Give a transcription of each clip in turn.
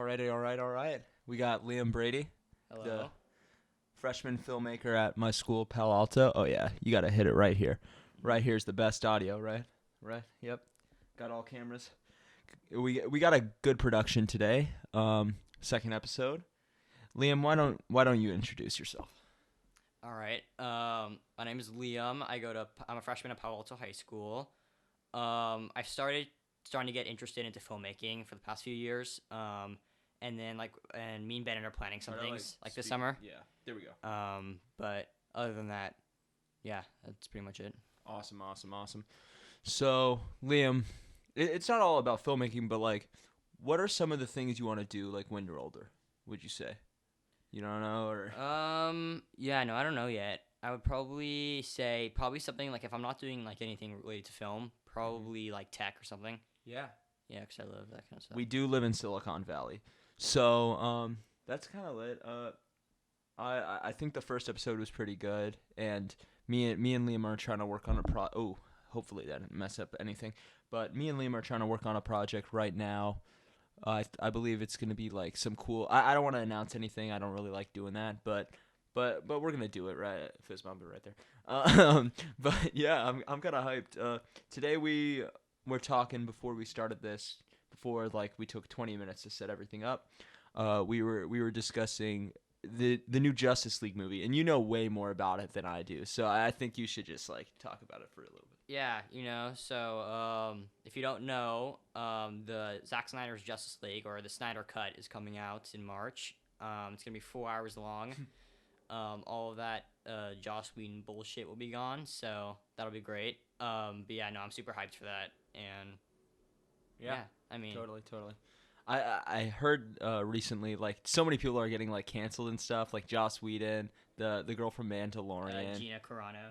All right. We got Liam Brady, Hello. the freshman filmmaker at my school, Palo Alto. Oh yeah, you gotta hit it right here. Right here's the best audio, right? Right. Yep. Got all cameras. We got a good production today. Second episode. Liam, why don't you introduce yourself? All right. My name is Liam. I'm a freshman at Palo Alto High School. I starting to get interested into filmmaking for the past few years. And me and Bennett are planning some things this summer. Yeah. There we go. But other than that, yeah, that's pretty much it. Awesome. So Liam, it's not all about filmmaking, but like, what are some of the things you want to do like when you're older? Would you say? You don't know, or Yeah, no, I don't know yet. I would probably say something like if I'm not doing like anything related to film, probably like tech or something. yeah. Yeah, 'cause I love that kind of stuff. We do live in Silicon Valley, so that's kind of lit. I think the first episode was pretty good, and me and Liam are trying to work on a hopefully that didn't mess up anything. But me and Liam are trying to work on a project right now. I believe it's gonna be like some cool. I don't want to announce anything. I don't really like doing that, but we're gonna do it, right? Fist bump it right there. But yeah, I'm kind of hyped. Today we're talking before we started this. Before like we took 20 minutes to set everything up. We were discussing the new Justice League movie, and you know way more about it than I do. So I think you should just like talk about it for a little bit. Yeah, if you don't know, the Zack Snyder's Justice League, or the Snyder Cut, is coming out in March. It's going to be 4 hours long. All of that Joss Whedon bullshit will be gone, so that'll be great. But yeah, no, I'm super hyped for that, and yeah, I mean, Totally. I heard recently like so many people are getting like canceled and stuff, like Joss Whedon, the girl from Mandalorian,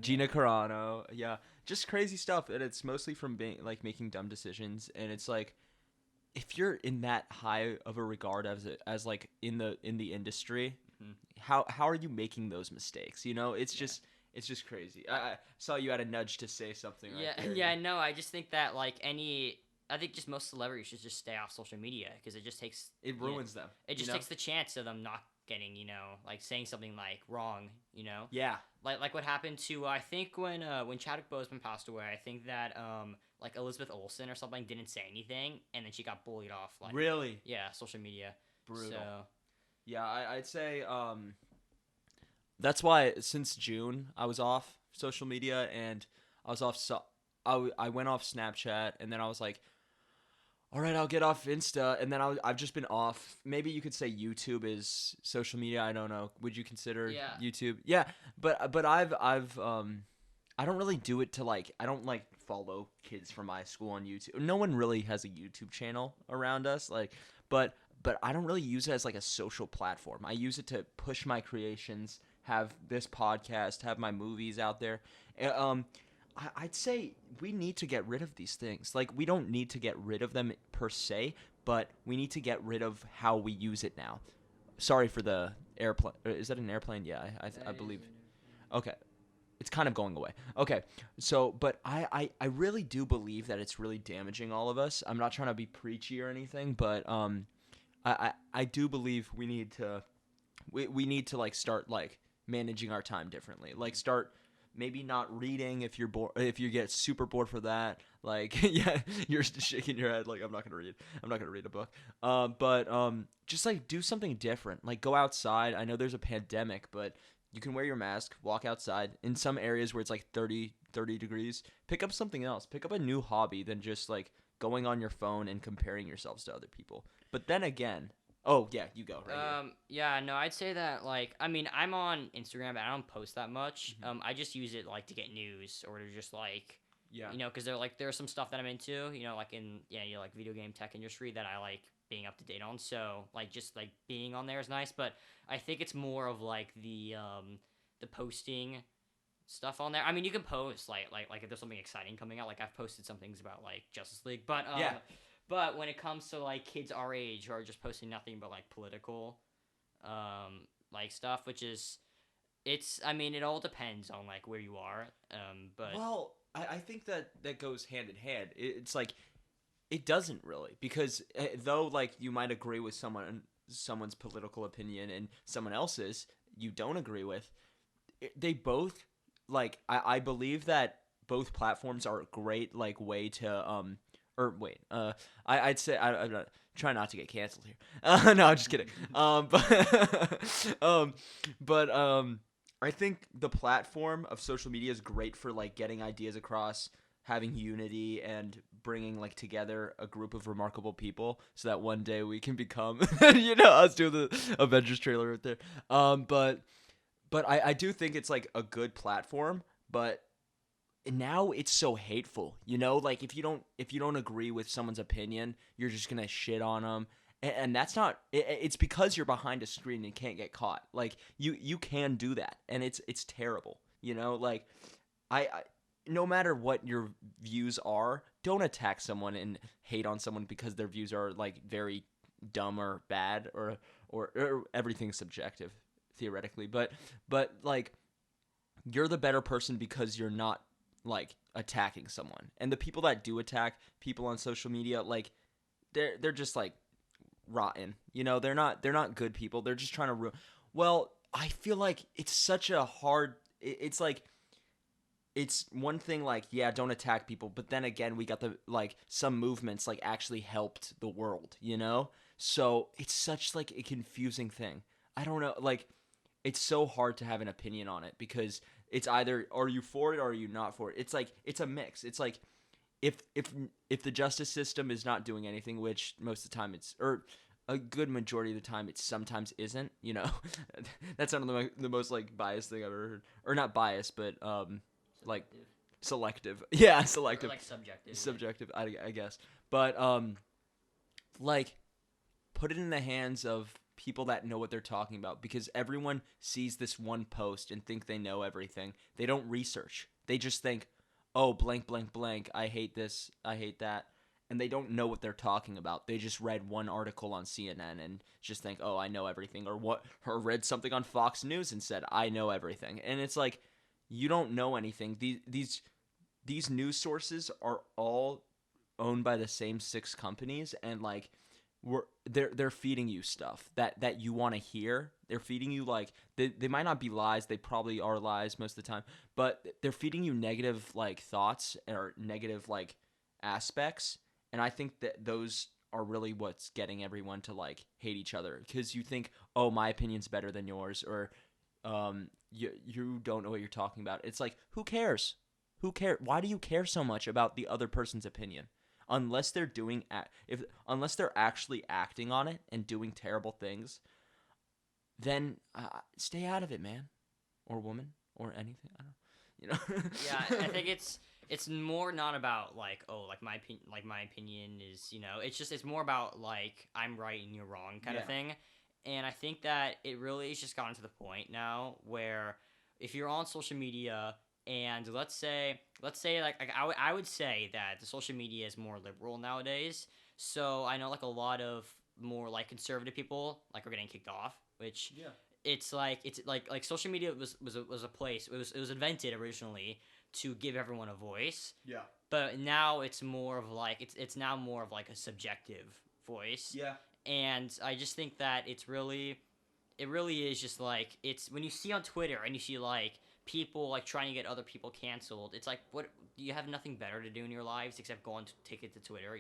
Gina Carano, yeah, just crazy stuff, and it's mostly from being like making dumb decisions, and it's like if you're in that high of a regard as like in the industry, Mhm. how are you making those mistakes? You know, it's just crazy. I saw you had a nudge to say something right there. Yeah, no, I just think that I think just most celebrities should just stay off social media because it just takes It ruins them. it just takes the chance of them not getting like saying something like wrong. Yeah. Like what happened to I think when Chadwick Boseman passed away, I think that like Elizabeth Olsen or something didn't say anything, and then she got bullied off like Really? yeah, social media. Brutal. So Yeah, I'd say that's why since June I was off social media, and I was off. I went off Snapchat, and then I was like, all right, I'll get off Insta, and then I've just been off. Maybe you could say YouTube is social media. I don't know. Would you consider YouTube? Yeah, but I've I don't really do it to like I don't like follow kids from my school on YouTube. No one really has a YouTube channel around us, like, but I don't really use it as like a social platform. I use it to push my creations, have this podcast, have my movies out there. I'd say we need to get rid of these things. Like, we don't need to get rid of them per se, but we need to get rid of how we use it now. Sorry for the airplane. Is that an airplane? Yeah, I believe. Okay. It's kind of going away. Okay. So, but I really do believe that it's really damaging all of us. I'm not trying to be preachy or anything, but I do believe we need to like start like managing our time differently. Like start maybe not reading if you're bored, if you get super bored for that. Like yeah, you're just shaking your head like I'm not gonna read a book. But just like do something different. Like go outside. I know there's a pandemic, but you can wear your mask, walk outside. In some areas where it's like 30 degrees, pick up something else. Pick up a new hobby than just like going on your phone and comparing yourselves to other people. But then again, oh yeah, you go right here. Yeah, no, I'd say that like I mean I'm on Instagram, but I don't post that much. I just use it like to get news or to just like because there's some stuff that I'm into, like in like video game tech industry that I like being up to date on. So like just like being on there is nice, but I think it's more of like the posting stuff on there. I mean, you can post like if there's something exciting coming out. Like I've posted some things about like Justice League, but Yeah. But when it comes to like kids our age who are just posting nothing but like political, like stuff, which is, I mean, it all depends on like where you are. But Well, I think that goes hand in hand. It's like It doesn't really, because though like you might agree with someone's political opinion and someone else's you don't agree with, they both like I believe that both platforms are a great like way to or wait I'd say I'm not try not to get canceled here. No, I'm just kidding. But I think the platform of social media is great for like getting ideas across, having unity, and bringing like together a group of remarkable people, so that one day we can become, us doing the Avengers trailer right there. But I do think it's like a good platform, but now it's so hateful, like if you don't agree with someone's opinion, you're just gonna shit on them, and that's not it's because you're behind a screen and can't get caught. Like you can do that, and it's terrible, like I no matter what your views are, don't attack someone and hate on someone because their views are like very dumb or bad, or everything's subjective theoretically, but like you're the better person because you're not like attacking someone. And the people that do attack people on social media, like they're just like rotten. They're not good people. They're just trying to well, I feel like it's such a hard it's like it's one thing like, yeah, don't attack people, but then again, we got the like some movements like actually helped the world. So it's such like a confusing thing. I don't know, like it's so hard to have an opinion on it because it's either are you for it or are you not for it. It's like it's a mix. It's like if the justice system is not doing anything, which most of the time it's, or a good majority of the time it sometimes isn't. That's not the most like biased thing I've ever heard, or not biased, but like selective. Yeah, selective. Or like subjective. Subjective, I guess. But like put it in the hands of people that know what they're talking about, because everyone sees this one post and think they know everything. They don't research. They just think, "Oh, blank blank blank, I hate this, I hate that." And they don't know what they're talking about. They just read one article on CNN and just think, "Oh, I know everything," or read something on Fox News and said, "I know everything." And it's like, you don't know anything. These news sources are all owned by the same 6 companies, and like they're feeding you stuff that you want to hear. They're feeding you like they might not be lies. They probably are lies most of the time, but they're feeding you negative like thoughts or negative like aspects. And I think that those are really what's getting everyone to like hate each other, because you think, oh, my opinion's better than yours, or you don't know what you're talking about. It's like, who cares? Who cares? Why do you care so much about the other person's opinion? Unless they're unless they're actually acting on it and doing terrible things, then stay out of it, man, or woman, or anything. I don't know. Yeah, I think it's more not about like, oh, like my opinion is, it's more about like I'm right and you're wrong kind of thing. And I think that it really has just gotten to the point now where if you're on social media, and let's say like I would say that the social media is more liberal nowadays. So I know like a lot of more like conservative people like are getting kicked off, which it's like social media was a place, it was invented originally to give everyone a voice. Yeah. But now it's more of like it's now more of like a subjective voice. Yeah. And I just think that it really is just like, it's when you see on Twitter and you see like people like trying to get other people canceled, it's like, what, do you have nothing better to do in your lives except go on to take it to Twitter,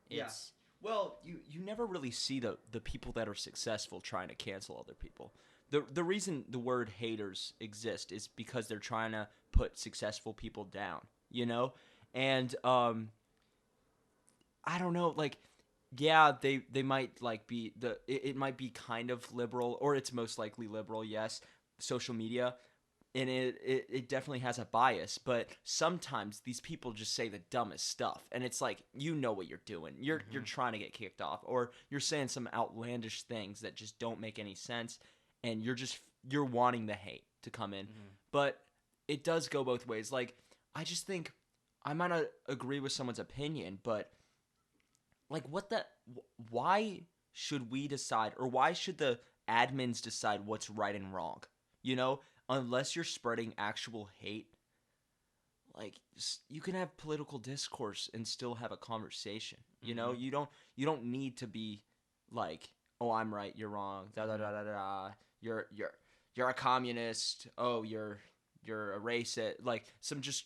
It's Well, you never really see the people that are successful trying to cancel other people. The reason the word haters exist is because they're trying to put successful people down, And I don't know, like, yeah, they might like be it might be kind of liberal, or it's most likely liberal, yes, social media. And it definitely has a bias, but sometimes these people just say the dumbest stuff, and it's like, what you're doing. You're trying to get kicked off, or you're saying some outlandish things that just don't make any sense, and you're wanting the hate to come in. But it does go both ways. Like, I just think I might not agree with someone's opinion, but like, why should we decide, or why should the admins decide what's right and wrong? Unless you're spreading actual hate, like you can have political discourse and still have a conversation. You know, you don't need to be like, oh, I'm right, you're wrong, da da da da da. You're a communist. Oh, you're a racist. Like some just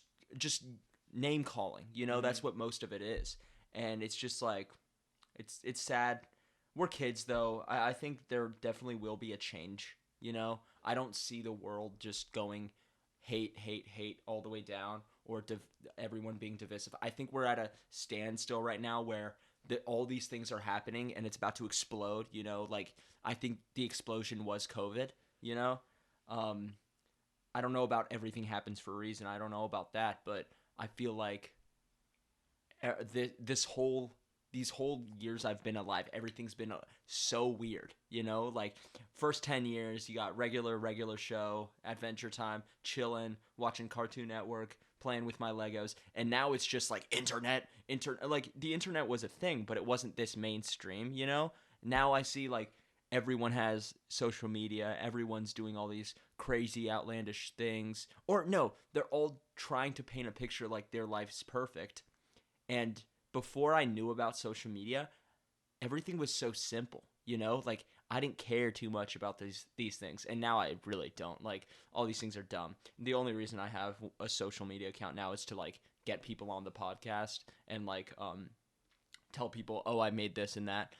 name calling. You know, that's what most of it is, and it's just like it's sad. We're kids though. I think there definitely will be a change. You know, I don't see the world just going hate, hate, hate all the way down, or everyone being divisive. I think we're at a standstill right now where all these things are happening and it's about to explode. You know, like I think the explosion was COVID. You know, um, I don't know about everything happens for a reason. I don't know about that, but I feel like these whole years I've been alive, everything's been so weird, you know? Like first 10 years, you got regular show, Adventure Time, chilling, watching Cartoon Network, playing with my Legos, and now it's just like like the internet was a thing, but it wasn't this mainstream, you know? Now I see like everyone has social media, everyone's doing all these crazy outlandish things, or no, they're all trying to paint a picture like their life's perfect. And before I knew about social media, everything was so simple, you know? Like I didn't care too much about these things, and now I really don't. Like all these things are dumb. The only reason I have a social media account now is to like get people on the podcast and like tell people, "Oh, I made this and that."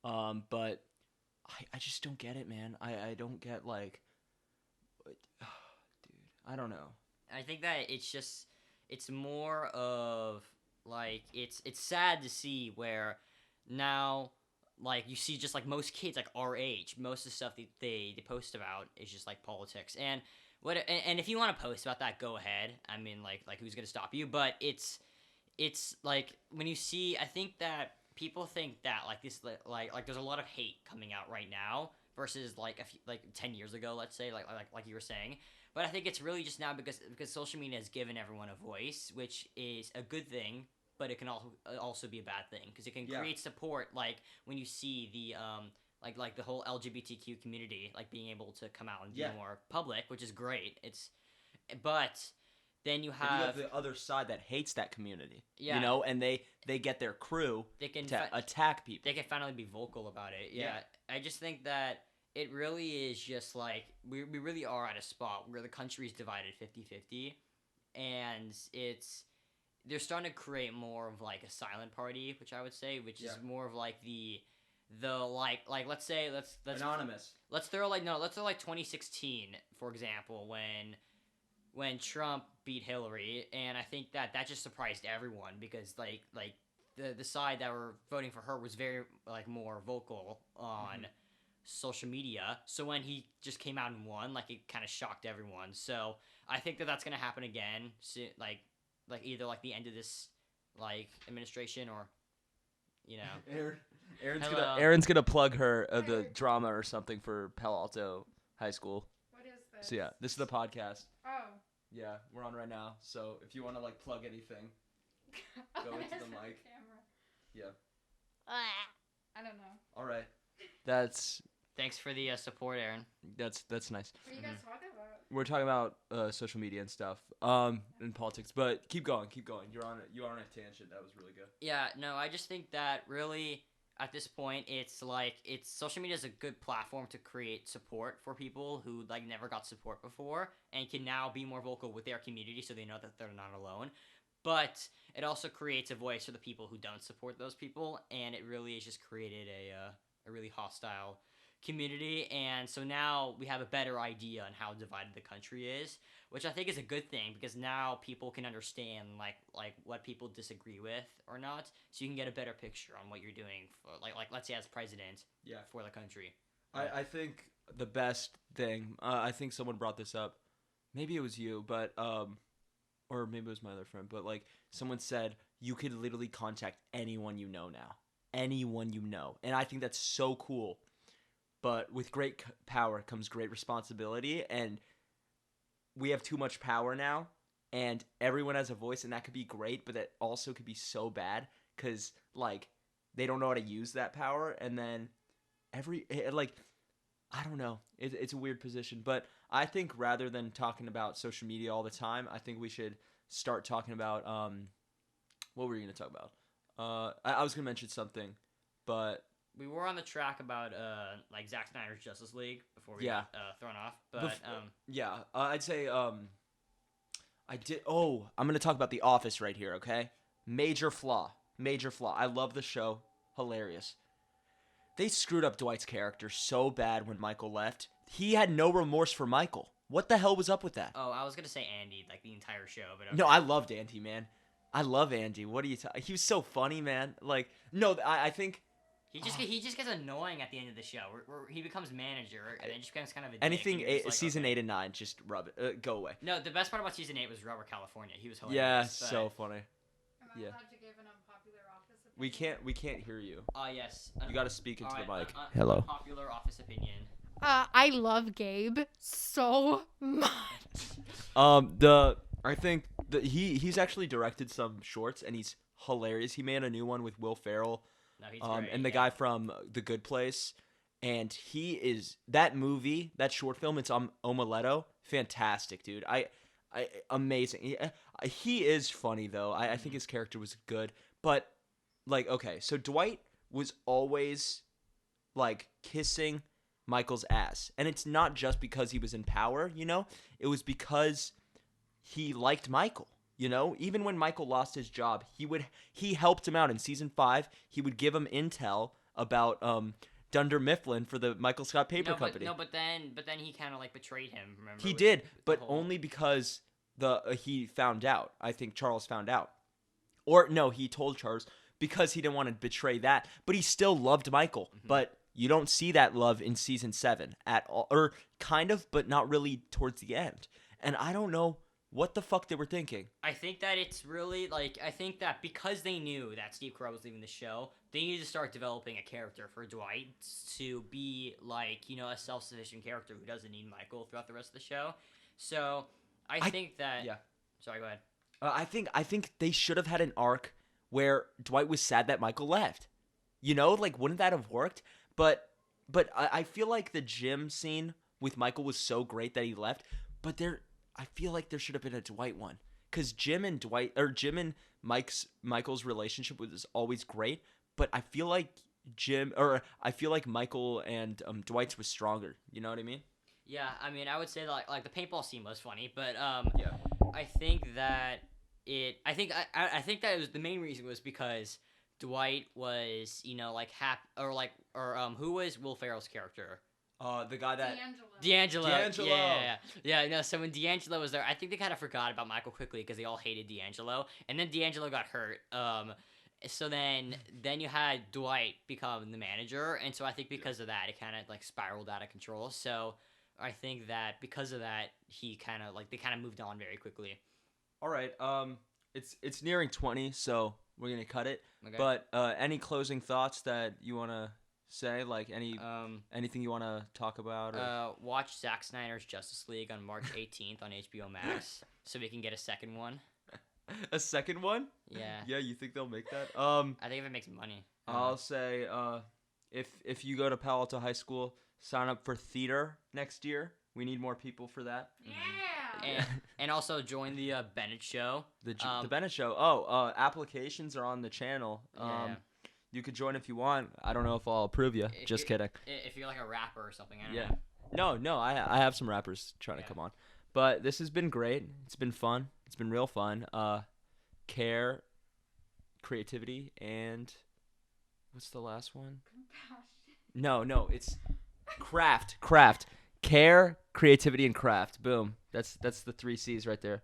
But I just don't get it, man. I don't get like dude, I don't know. I think that it's more of like it's sad to see where now like you see just like most kids like our age, most of the stuff that they post about is just like politics. And and if you want to post about that, go ahead. I mean like who's gonna stop you? But it's like when you see, I think that people think that like this like there's a lot of hate coming out right now versus like like 10 years ago, let's say, like you were saying. But I think it's really just now because social media has given everyone a voice, which is a good thing, but it can also be a bad thing because it can create support. Like when you see the like the whole LGBTQ community like being able to come out and be more public, which is great. But then you have the other side that hates that community. Yeah. You know, and they get their crew to attack people. They can finally be vocal about it. Yeah. I just think that it really is just like we really are at a spot where the country's divided 50-50, and they're starting to create more of like a silent party, which I would say, which is more of like the like let's say let's anonymous. Let's throw like 2016 for example when Trump beat Hillary, and I think that just surprised everyone because like the side that were voting for her was very like more vocal on social media. So when he just came out and won, like it kind of shocked everyone. So I think that that's gonna happen again. So, like either like the end of this like administration or you know. Aaron's gonna plug her the drama or something for Palo Alto High School. What is this? So yeah, this is the podcast. Oh. Yeah, we're on right now. So if you want to like plug anything, go into the mic. Camera. Yeah. I don't know. All right. Thanks for the support, Aaron. That's nice. What are you guys talking about? We're talking about social media and stuff, and politics. But keep going. You are on a tangent. That was really good. Yeah. No, I just think that really at this point, it's social media is a good platform to create support for people who like never got support before and can now be more vocal with their community, so they know that they're not alone. But it also creates a voice for the people who don't support those people, and it really has just created a really hostile community. And so now we have a better idea on how divided the country is, which I think is a good thing because now people can understand like what people disagree with or not, so you can get a better picture on what you're doing for like let's say as president for the country. I think the best thing, I think someone brought this up, maybe it was you, but or maybe it was my other friend, but like someone said you could literally contact anyone you know now, and I think that's so cool. But with great power comes great responsibility, and we have too much power now, and everyone has a voice, and that could be great, but that also could be so bad because like they don't know how to use that power, and then I don't know, it's a weird position. But I think rather than talking about social media all the time, I think we should start talking about what were you gonna talk about? I was gonna mention something, but we were on the track about like Zack Snyder's Justice League before we Yeah. got thrown off. But yeah, I'd say I did. Oh, I'm gonna talk about The Office right here. Okay, major flaw. I love the show, hilarious. They screwed up Dwight's character so bad when Michael left. He had no remorse for Michael. What the hell was up with that? oh, I was gonna say Andy, like the entire show, but No, okay. I loved Andy, man. I love Andy. What are you talking? He was so funny, man. Like, no, I think He just gets annoying at the end of the show. Where he becomes manager and then just becomes kind of a dick, anything and you're just like, season okay. 8 and 9, just rub it, go away. No, the best part about season 8 was Robert California. He was hilarious. Yeah, but- so funny. Am I Yeah. allowed to give an unpopular office opinion? We can't hear you. Yes. You got to speak into the Alright, mic. Hello. Popular office opinion. I love Gabe so much. I think he's actually directed some shorts and he's hilarious. He made a new one with Will Ferrell, No, he's great. and the guy from The Good Place, and he is that short film. It's Omeletto, fantastic, dude. Amazing. He is funny though. I think his character was good, but like, okay, so Dwight was always like kissing Michael's ass, and it's not just because he was in power, you know. It was because he liked Michael, you know. Even when Michael lost his job, he helped him out in season 5. He would give him intel about Dunder Mifflin for the Michael Scott Paper Company. But then he kind of like betrayed him. Remember? He with did, the but whole- only because he found out. I think Charles found out, or no, he told Charles because he didn't want to betray that. But he still loved Michael. Mm-hmm. But you don't see that love in season 7 at all, or kind of, but not really towards the end. And I don't know what the fuck they were thinking. I think that it's really like I think that because they knew that Steve Carell was leaving the show, they needed to start developing a character for Dwight to be like, you know, a self-sufficient character who doesn't need Michael throughout the rest of the show. So I think that. Yeah. Sorry, go ahead. I think they should have had an arc where Dwight was sad that Michael left. You know, like, wouldn't that have worked? But I feel like the gym scene with Michael was so great that he left. But I feel like there should have been a Dwight one, because Jim and Michael's relationship was always great. But I feel like Michael and Dwight's was stronger. You know what I mean? Yeah, I mean, I would say like the paintball scene was funny, but Yeah. I think that I think that it was the main reason was because Dwight was, you know, like who was Will Ferrell's character? The guy that D'Angelo. D'Angelo. Yeah. No, so when D'Angelo was there, I think they kind of forgot about Michael quickly because they all hated D'Angelo, and then D'Angelo got hurt. So then you had Dwight become the manager, and so I think because of that, it kind of like spiraled out of control. So I think that because of that, they kind of moved on very quickly. All right. It's nearing 20, so we're gonna cut it. Okay. But any closing thoughts that you wanna say? Like anything you wanna talk about? Or? Watch Zack Snyder's Justice League on March 18th on HBO Max, so we can get a second one. A second one? Yeah. Yeah, you think they'll make that? I think if it makes money. I'll say if you go to Palo Alto High School, sign up for theater next year. We need more people for that. Yeah. And also join the Bennett show. The Bennett show. Oh, applications are on the channel. Yeah. You could join if you want. I don't know if I'll approve you. Just kidding. If you're like a rapper or something, I don't know. No. I have some rappers trying to come on. But this has been great. It's been fun. It's been real fun. Care, creativity, and what's the last one? Compassion. No. It's craft. Care, creativity, and craft. Boom. That's the 3 C's right there.